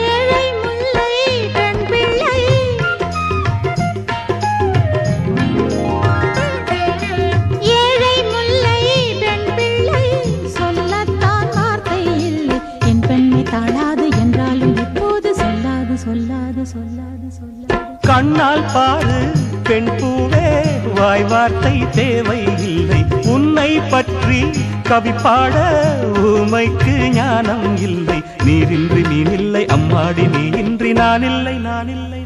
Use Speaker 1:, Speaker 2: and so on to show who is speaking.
Speaker 1: ஏழை முல்லை பெண் பிள்ளை ஏழை முல்லை பெண் பிள்ளை சொல்லத்தான் வார்த்தை இல்லை என் பெண்ணை தாழாது என்றாலும் இப்போது சொல்லாது சொல்லாது சொல்லாது சொல்லாது
Speaker 2: கண்ணால் பாரு பெண் பூவே வாய் வார்த்தை தேவை இல்லை உன்னை பற்றி கவி பாட ஊமைக்கு ஞானம் இல்லை நீரின்றி நீனில்லை அம்மாடி நீ இன்றி நான் இல்லை நான் இல்லை